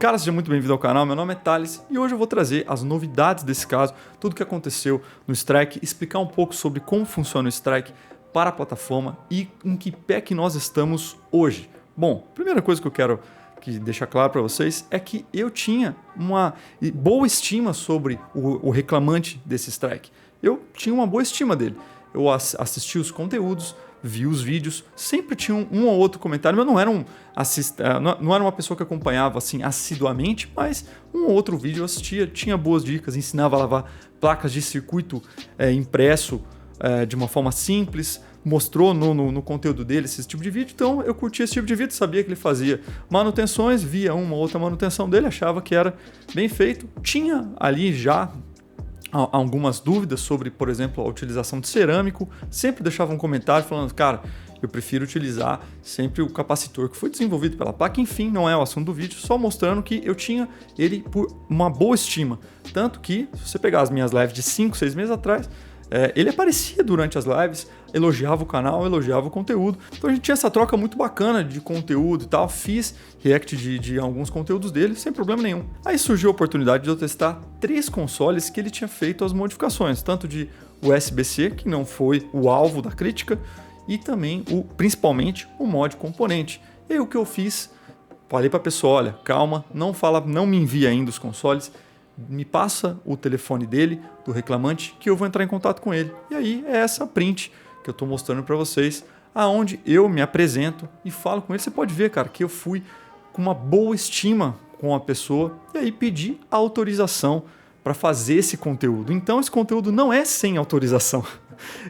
Cara, seja muito bem-vindo ao canal, meu nome é Thales e hoje eu vou trazer as novidades desse caso, tudo o que aconteceu no Strike, explicar um pouco sobre como funciona o Strike para a plataforma e em que pé que nós estamos hoje. Bom, primeira coisa que eu quero deixar claro para vocês é que eu tinha uma boa estima sobre o reclamante desse Strike. Eu tinha uma boa estima dele. Eu assisti os conteúdos, vi os vídeos, sempre tinha um ou outro comentário, mas não era uma pessoa que acompanhava assim assiduamente, mas um ou outro vídeo eu assistia, tinha boas dicas, ensinava a lavar placas de circuito impresso de uma forma simples, mostrou no conteúdo dele esse tipo de vídeo, então eu curtia esse tipo de vídeo, sabia que ele fazia manutenções, via uma ou outra manutenção dele, achava que era bem feito, tinha ali já algumas dúvidas sobre, por exemplo, a utilização de cerâmico, sempre deixava um comentário falando, cara, eu prefiro utilizar sempre o capacitor que foi desenvolvido pela placa, enfim, não é o assunto do vídeo, só mostrando que eu tinha ele por uma boa estima, tanto que, se você pegar as minhas lives de 5, 6 meses atrás, ele aparecia durante as lives, elogiava o canal, elogiava o conteúdo. Então a gente tinha essa troca muito bacana de conteúdo e tal. Fiz react de alguns conteúdos dele sem problema nenhum. Aí surgiu a oportunidade de eu testar 3 consoles que ele tinha feito as modificações, tanto de USB-C, que não foi o alvo da crítica, e também, principalmente, o mod componente. E aí o que eu fiz? Falei para a pessoa, olha, calma, não me envia ainda os consoles, me passa o telefone dele, do reclamante, que eu vou entrar em contato com ele. E aí é essa print que eu estou mostrando para vocês, aonde eu me apresento e falo com ele. Você pode ver, cara, que eu fui com uma boa estima com a pessoa e aí pedi autorização para fazer esse conteúdo. Então esse conteúdo não é sem autorização.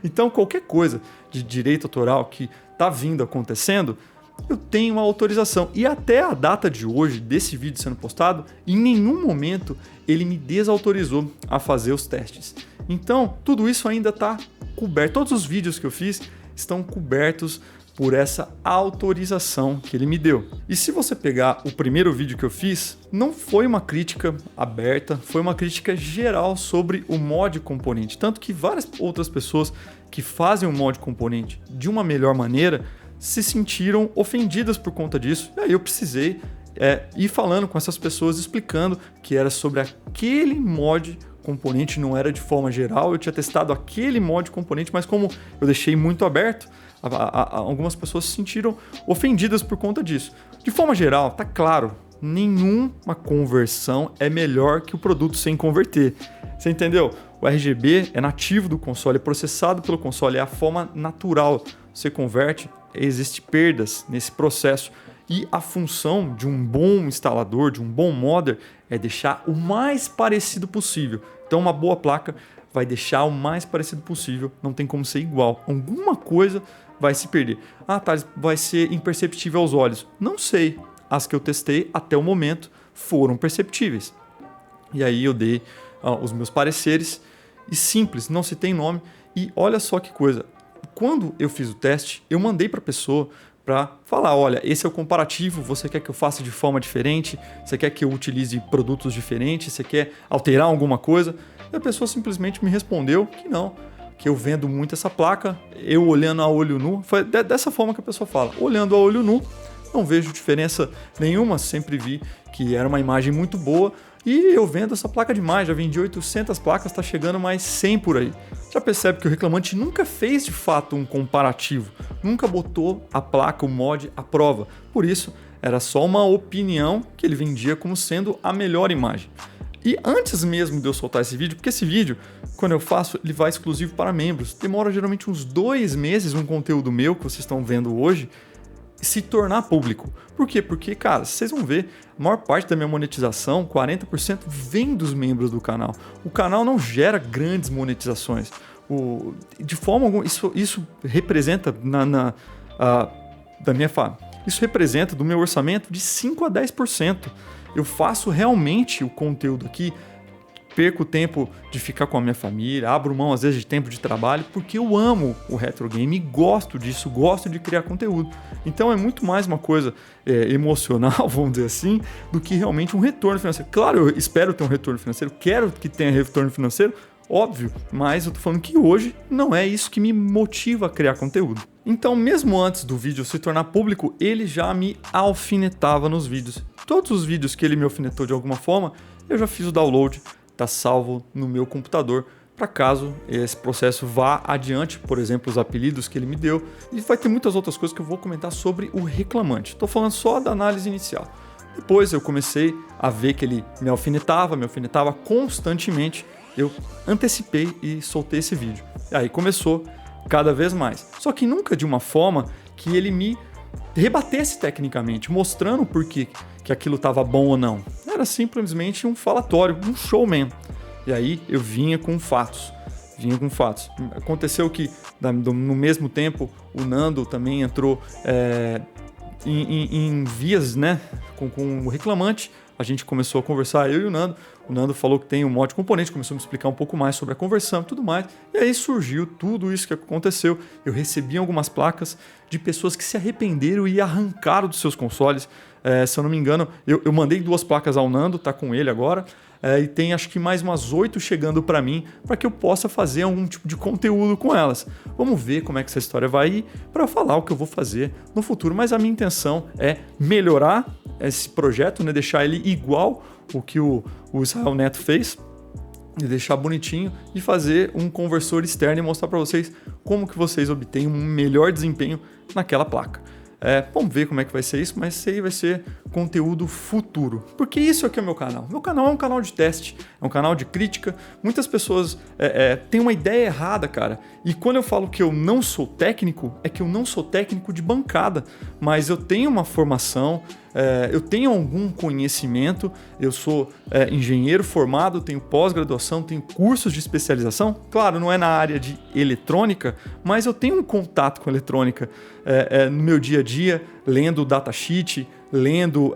Então qualquer coisa de direito autoral que está vindo acontecendo, eu tenho uma autorização. E até a data de hoje, desse vídeo sendo postado, em nenhum momento ele me desautorizou a fazer os testes. Então, tudo isso ainda está coberto. Todos os vídeos que eu fiz estão cobertos por essa autorização que ele me deu. E se você pegar o primeiro vídeo que eu fiz, não foi uma crítica aberta, foi uma crítica geral sobre o mod componente. Tanto que várias outras pessoas que fazem o mod componente de uma melhor maneira se sentiram ofendidas por conta disso. E aí eu precisei ir falando com essas pessoas, explicando que era sobre aquele mod componente, não era de forma geral. Eu tinha testado aquele mod componente, mas como eu deixei muito aberto, algumas pessoas se sentiram ofendidas por conta disso. De forma geral, tá claro, nenhuma conversão é melhor que o produto sem converter. Você entendeu? O RGB é nativo do console, é processado pelo console, é a forma natural. Você converte, existe perdas nesse processo. E a função de um bom instalador, de um bom modder, é deixar o mais parecido possível. Então uma boa placa vai deixar o mais parecido possível, não tem como ser igual. Alguma coisa vai se perder. Ah, Thales, vai ser imperceptível aos olhos. Não sei. As que eu testei até o momento foram perceptíveis. E aí eu dei os meus pareceres, e simples, não citei nome. E olha só que coisa, quando eu fiz o teste, eu mandei para a pessoa para falar, olha, esse é o comparativo, você quer que eu faça de forma diferente? Você quer que eu utilize produtos diferentes? Você quer alterar alguma coisa? E a pessoa simplesmente me respondeu que não, que eu vendo muito essa placa, eu olhando a olho nu, foi dessa forma que a pessoa fala, olhando a olho nu, não vejo diferença nenhuma, sempre vi que era uma imagem muito boa e eu vendo essa placa demais, já vendi 800 placas, está chegando mais 100 por aí. Já percebe que o reclamante nunca fez de fato um comparativo, nunca botou a placa, o mod à prova, por isso era só uma opinião que ele vendia como sendo a melhor imagem. E antes mesmo de eu soltar esse vídeo, porque esse vídeo, quando eu faço, ele vai exclusivo para membros, demora geralmente uns 2 meses um conteúdo meu que vocês estão vendo hoje, se tornar público. Por quê? Porque, cara, vocês vão ver, a maior parte da minha monetização, 40%, vem dos membros do canal. O canal não gera grandes monetizações. De forma alguma, isso representa da minha isso representa do meu orçamento de 5 a 10%. Eu faço realmente o conteúdo aqui, perco tempo de ficar com a minha família, abro mão às vezes de tempo de trabalho, porque eu amo o retro game e gosto disso, gosto de criar conteúdo. Então é muito mais uma coisa emocional, vamos dizer assim, do que realmente um retorno financeiro. Claro, eu espero ter um retorno financeiro, quero que tenha retorno financeiro, óbvio, mas eu tô falando que hoje não é isso que me motiva a criar conteúdo. Então, mesmo antes do vídeo se tornar público, ele já me alfinetava nos vídeos. Todos os vídeos que ele me alfinetou de alguma forma, eu já fiz o download, tá salvo no meu computador, para caso esse processo vá adiante, por exemplo, os apelidos que ele me deu. E vai ter muitas outras coisas que eu vou comentar sobre o reclamante. Estou falando só da análise inicial. Depois eu comecei a ver que ele me alfinetava constantemente. Eu antecipei e soltei esse vídeo. E aí começou cada vez mais. Só que nunca de uma forma que ele me rebatesse tecnicamente, mostrando por que aquilo estava bom ou não. Era simplesmente um falatório, um showman. E aí eu vinha com fatos. Aconteceu que no mesmo tempo o Nando também entrou em vias, né, com o reclamante. A gente começou a conversar, eu e o Nando. O Nando falou que tem um monte de componente, começou a me explicar um pouco mais sobre a conversão e tudo mais. E aí surgiu tudo isso que aconteceu. Eu recebi algumas placas de pessoas que se arrependeram e arrancaram dos seus consoles. Se eu não me engano, eu mandei 2 placas ao Nando, tá com ele agora. E tem acho que mais umas 8 chegando para mim, para que eu possa fazer algum tipo de conteúdo com elas. Vamos ver como é que essa história vai ir, para eu falar o que eu vou fazer no futuro. Mas a minha intenção é melhorar esse projeto, né? Deixar ele igual o que o Israel Neto fez, e deixar bonitinho e fazer um conversor externo e mostrar para vocês como que vocês obtêm um melhor desempenho naquela placa. Vamos ver como é que vai ser isso, mas isso aí vai ser conteúdo futuro. Porque isso aqui é o meu canal. Meu canal é um canal de teste, é um canal de crítica. Muitas pessoas têm uma ideia errada, cara. E quando eu falo que eu não sou técnico, é que eu não sou técnico de bancada. Mas eu tenho uma formação, eu tenho algum conhecimento, eu sou engenheiro formado, tenho pós-graduação, tenho cursos de especialização. Claro, não é na área de eletrônica, mas eu tenho um contato com eletrônica no meu dia a dia, lendo datasheet, lendo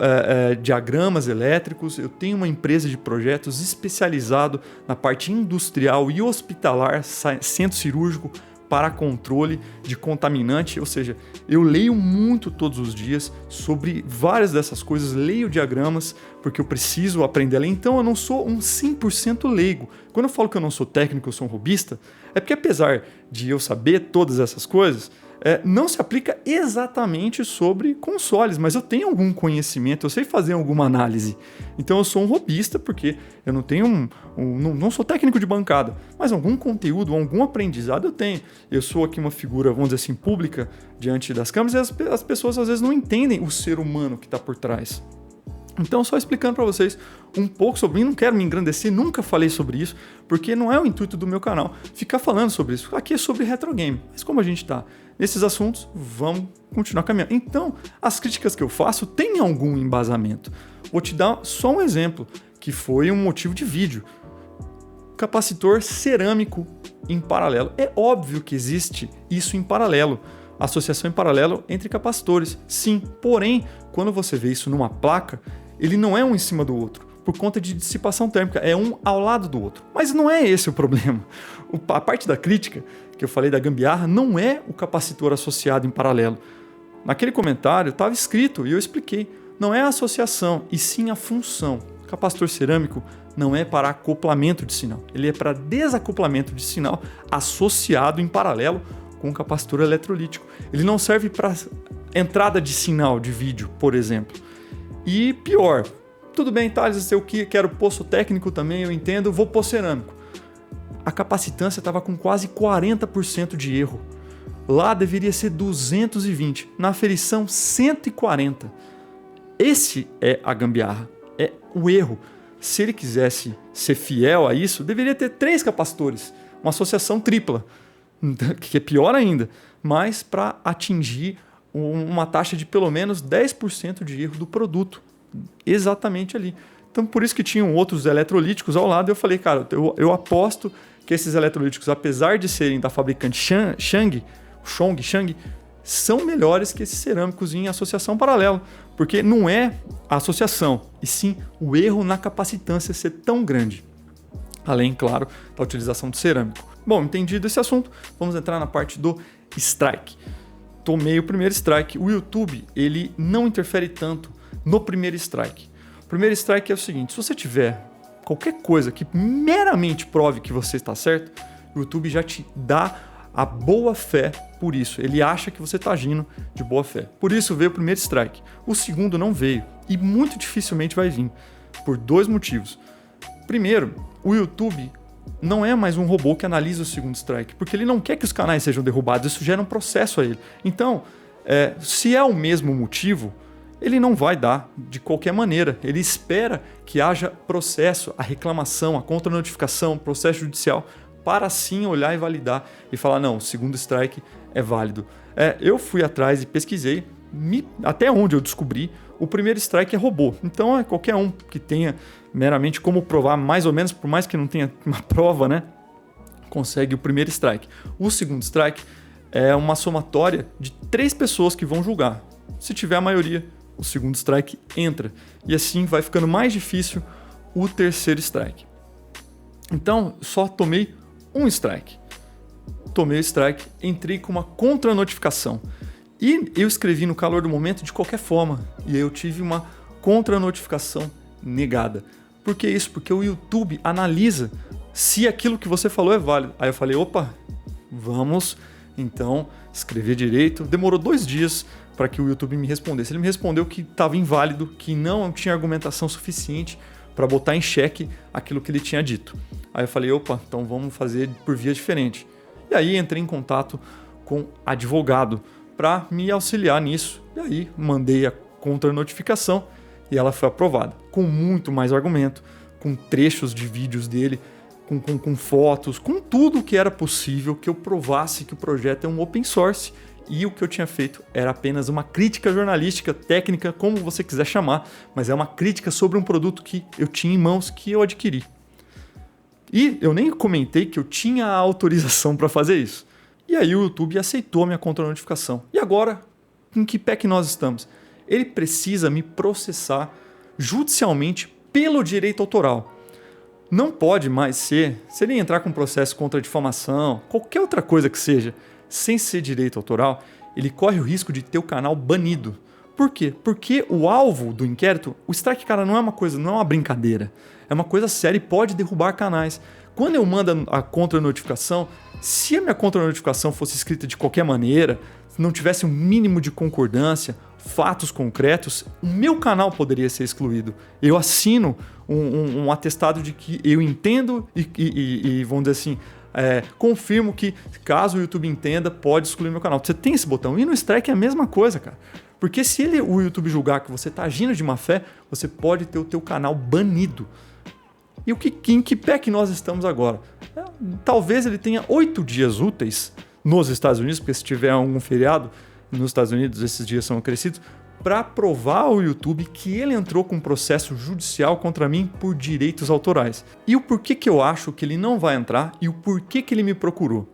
diagramas elétricos. Eu tenho uma empresa de projetos especializado na parte industrial e hospitalar, centro cirúrgico, para controle de contaminante, ou seja, eu leio muito todos os dias sobre várias dessas coisas, leio diagramas, porque eu preciso aprender a ler, então eu não sou um 100% leigo. Quando eu falo que eu não sou técnico, eu sou um robista, é porque apesar de eu saber todas essas coisas, não se aplica exatamente sobre consoles, mas eu tenho algum conhecimento, eu sei fazer alguma análise. Então eu sou um robista porque eu não tenho não sou técnico de bancada, mas algum conteúdo, algum aprendizado eu tenho. Eu sou aqui uma figura, vamos dizer assim, pública diante das câmeras e as pessoas às vezes não entendem o ser humano que está por trás. Então, só explicando para vocês um pouco sobre mim, não quero me engrandecer, nunca falei sobre isso, porque não é o intuito do meu canal ficar falando sobre isso. Aqui é sobre retro game, mas como a gente está nesses assuntos, vamos continuar caminhando. Então, as críticas que eu faço têm algum embasamento. Vou te dar só um exemplo, que foi um motivo de vídeo. Capacitor cerâmico em paralelo. É óbvio que existe isso em paralelo. Associação em paralelo entre capacitores. Sim, porém, quando você vê isso numa placa, ele não é um em cima do outro, por conta de dissipação térmica, é um ao lado do outro. Mas não é esse o problema. A parte da crítica, que eu falei da gambiarra, não é o capacitor associado em paralelo. Naquele comentário estava escrito, e eu expliquei, não é a associação, e sim a função. O capacitor cerâmico não é para acoplamento de sinal, ele é para desacoplamento de sinal associado em paralelo com o capacitor eletrolítico. Ele não serve para entrada de sinal de vídeo, por exemplo. E pior, tudo bem, Thales, eu quero poço técnico também, eu entendo, vou pôr cerâmico. A capacitância estava com quase 40% de erro. Lá deveria ser 220, na aferição 140. Esse é a gambiarra, é o erro. Se ele quisesse ser fiel a isso, deveria ter 3 capacitores, uma associação tripla, que é pior ainda, mas para atingir uma taxa de pelo menos 10% de erro do produto, exatamente ali. Então por isso que tinham outros eletrolíticos ao lado, eu falei, cara, eu aposto que esses eletrolíticos, apesar de serem da fabricante Chang, são melhores que esses cerâmicos em associação paralela, porque não é a associação, e sim o erro na capacitância ser tão grande. Além, claro, da utilização de cerâmico. Bom, entendido esse assunto, vamos entrar na parte do strike. Tomei o primeiro strike. O YouTube, ele não interfere tanto no primeiro strike. O primeiro strike é o seguinte, se você tiver qualquer coisa que meramente prove que você está certo, o YouTube já te dá a boa fé por isso. Ele acha que você está agindo de boa fé. Por isso veio o primeiro strike. O segundo não veio e muito dificilmente vai vir, por 2 motivos. Primeiro, o YouTube não é mais um robô que analisa o segundo strike, porque ele não quer que os canais sejam derrubados, isso gera um processo a ele. Então, se é o mesmo motivo, ele não vai dar de qualquer maneira. Ele espera que haja processo, a reclamação, a contra-notificação, processo judicial, para sim olhar e validar e falar, não, o segundo strike é válido. Eu fui atrás e pesquisei, até onde eu descobri, o primeiro strike é robô. Então é qualquer um que tenha meramente como provar, mais ou menos, por mais que não tenha uma prova, né, consegue o primeiro strike. O segundo strike é uma somatória de 3 pessoas que vão julgar. Se tiver a maioria, o segundo strike entra. E assim vai ficando mais difícil o terceiro strike. Então, só tomei um strike. Tomei o strike, entrei com uma contra-notificação. E eu escrevi no calor do momento de qualquer forma. E aí eu tive uma contra-notificação negada. Por que isso? Porque o YouTube analisa se aquilo que você falou é válido. Aí eu falei, opa, vamos então escrever direito. Demorou 2 dias para que o YouTube me respondesse. Ele me respondeu que estava inválido, que não tinha argumentação suficiente para botar em xeque aquilo que ele tinha dito. Aí eu falei, opa, então vamos fazer por via diferente. E aí entrei em contato com advogado para me auxiliar nisso. E aí mandei a contra-notificação e ela foi aprovada. Com muito mais argumento, com trechos de vídeos dele, com fotos, com tudo que era possível que eu provasse que o projeto é um open source. E o que eu tinha feito era apenas uma crítica jornalística, técnica, como você quiser chamar, mas é uma crítica sobre um produto que eu tinha em mãos, que eu adquiri. E eu nem comentei que eu tinha a autorização para fazer isso. E aí o YouTube aceitou a minha contra-notificação. E agora, em que pé que nós estamos? Ele precisa me processar judicialmente pelo direito autoral. Não pode mais ser, se ele entrar com processo contra difamação, qualquer outra coisa que seja, sem ser direito autoral, ele corre o risco de ter o canal banido. Por quê? Porque o alvo do inquérito, o strike, cara, não é uma coisa, não é uma brincadeira. É uma coisa séria e pode derrubar canais. Quando eu mando a contra-notificação, se a minha contra-notificação fosse escrita de qualquer maneira, não tivesse um mínimo de concordância, fatos concretos, o meu canal poderia ser excluído. Eu assino um atestado de que eu entendo e vamos dizer assim, confirmo que, caso o YouTube entenda, pode excluir meu canal. Você tem esse botão. E no strike é a mesma coisa, cara. Porque se o YouTube julgar que você está agindo de má fé, você pode ter o teu canal banido. E em que pé que nós estamos agora? Talvez ele tenha 8 dias úteis nos Estados Unidos, porque se tiver algum feriado nos Estados Unidos, esses dias são acrescidos, para provar ao YouTube que ele entrou com um processo judicial contra mim por direitos autorais. E o porquê que eu acho que ele não vai entrar e o porquê que ele me procurou.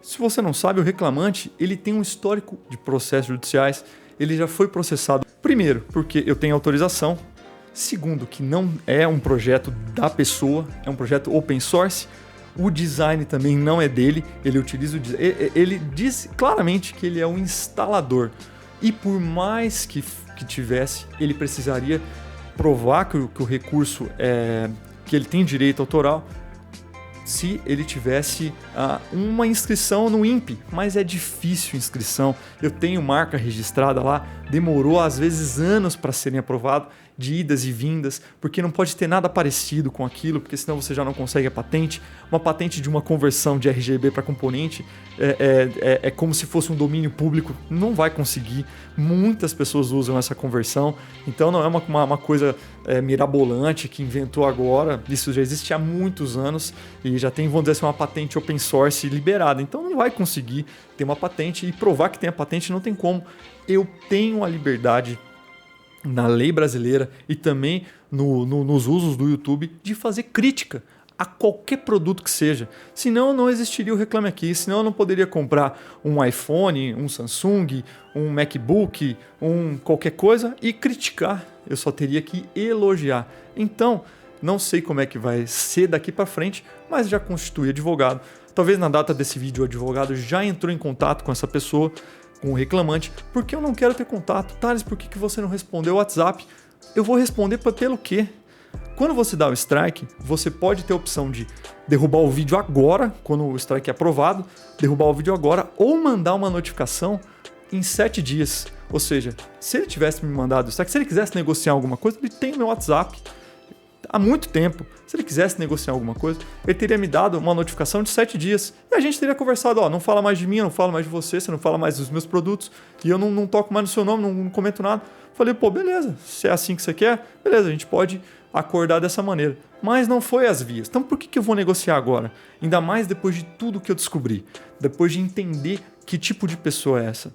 Se você não sabe, o reclamante ele tem um histórico de processos judiciais, ele já foi processado. Primeiro, porque eu tenho autorização. Segundo, que não é um projeto da pessoa, é um projeto open source. O design também não é dele, ele utiliza o design. Ele diz claramente que ele é um instalador. E por mais que tivesse, ele precisaria provar que o recurso que ele tem direito autoral se ele tivesse uma inscrição no INPE, mas é difícil inscrição. Eu tenho marca registrada lá, demorou às vezes anos para serem aprovado, de idas e vindas, porque não pode ter nada parecido com aquilo, porque senão você já não consegue a patente. Uma patente de uma conversão de RGB para componente é como se fosse um domínio público, não vai conseguir. Muitas pessoas usam essa conversão, então não é uma coisa mirabolante que inventou agora, isso já existe há muitos anos e já tem, vamos dizer assim, uma patente open source liberada, então não vai conseguir ter uma patente e provar que tem a patente não tem como. Eu tenho a liberdade na lei brasileira e também nos usos do YouTube de fazer crítica a qualquer produto que seja. Senão não existiria o Reclame Aqui, senão eu não poderia comprar um iPhone, um Samsung, um MacBook, qualquer coisa e criticar. Eu só teria que elogiar. Então, não sei como é que vai ser daqui para frente, mas já constituí advogado. Talvez na data desse vídeo o advogado já entrou em contato com essa pessoa, com o reclamante, porque eu não quero ter contato. Thales, por que você não respondeu o WhatsApp? Eu vou responder pelo quê? Quando você dá o strike, você pode ter a opção de derrubar o vídeo agora, quando o strike é aprovado, derrubar o vídeo agora, ou mandar uma notificação em 7 dias. Ou seja, se ele tivesse me mandado o strike, se ele quisesse negociar alguma coisa, ele tem o meu WhatsApp há muito tempo. Se ele quisesse negociar alguma coisa, ele teria me dado uma notificação de 7 dias. E a gente teria conversado, ó, não fala mais de mim, eu não falo mais de você, você não fala mais dos meus produtos, e eu não toco mais no seu nome, não comento nada. Falei, pô, beleza, se é assim que você quer, beleza, a gente pode acordar dessa maneira. Mas não foi as vias. Então por que eu vou negociar agora? Ainda mais depois de tudo que eu descobri, depois de entender que tipo de pessoa é essa.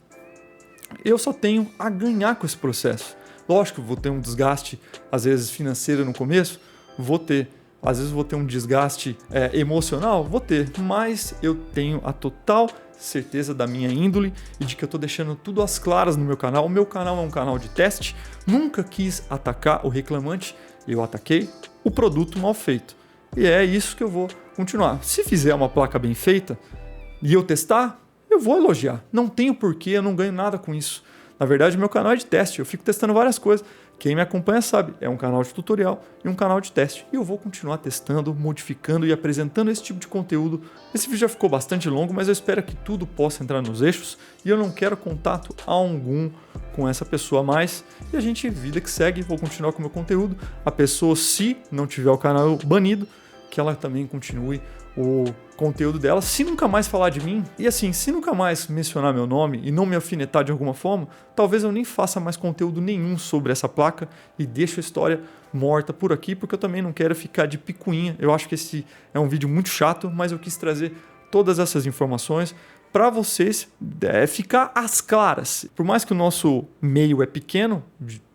Eu só tenho a ganhar com esse processo. Lógico, vou ter um desgaste, às vezes financeiro no começo, vou ter. Às vezes vou ter um desgaste emocional, vou ter. Mas eu tenho a total certeza da minha índole e de que eu estou deixando tudo às claras no meu canal. O meu canal é um canal de teste, nunca quis atacar o reclamante, eu ataquei o produto mal feito. E é isso que eu vou continuar. Se fizer uma placa bem feita e eu testar, eu vou elogiar. Não tenho porquê, eu não ganho nada com isso. Na verdade, meu canal é de teste, eu fico testando várias coisas. Quem me acompanha sabe, é um canal de tutorial e um canal de teste. E eu vou continuar testando, modificando e apresentando esse tipo de conteúdo. Esse vídeo já ficou bastante longo, mas eu espero que tudo possa entrar nos eixos. E eu não quero contato algum com essa pessoa mais. E a gente, vida que segue, vou continuar com o meu conteúdo. A pessoa, se não tiver o canal banido, que ela também continue o conteúdo dela, se nunca mais falar de mim, e assim, se nunca mais mencionar meu nome e não me alfinetar de alguma forma, talvez eu nem faça mais conteúdo nenhum sobre essa placa e deixo a história morta por aqui, porque eu também não quero ficar de picuinha. Eu acho que esse é um vídeo muito chato, mas eu quis trazer todas essas informações para vocês ficar às claras. Por mais que o nosso meio é pequeno,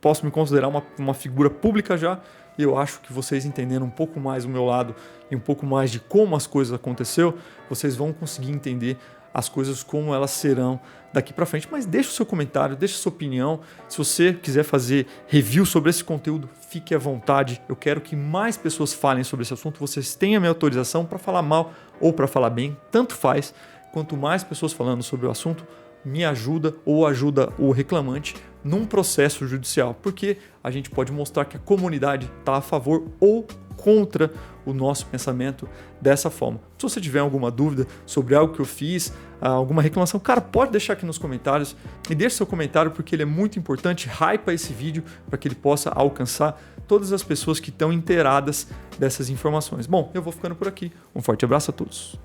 posso me considerar uma figura pública já, e eu acho que vocês entendendo um pouco mais o meu lado e um pouco mais de como as coisas aconteceu, vocês vão conseguir entender as coisas como elas serão daqui para frente. Mas deixa o seu comentário, deixa a sua opinião. Se você quiser fazer review sobre esse conteúdo, fique à vontade. Eu quero que mais pessoas falem sobre esse assunto. Vocês têm a minha autorização para falar mal ou para falar bem, tanto faz. Quanto mais pessoas falando sobre o assunto, me ajuda ou ajuda o reclamante num processo judicial, porque a gente pode mostrar que a comunidade está a favor ou contra o nosso pensamento dessa forma. Se você tiver alguma dúvida sobre algo que eu fiz, alguma reclamação, cara, pode deixar aqui nos comentários e deixe seu comentário porque ele é muito importante. Hypa esse vídeo para que ele possa alcançar todas as pessoas que estão inteiradas dessas informações. Bom, eu vou ficando por aqui. Um forte abraço a todos.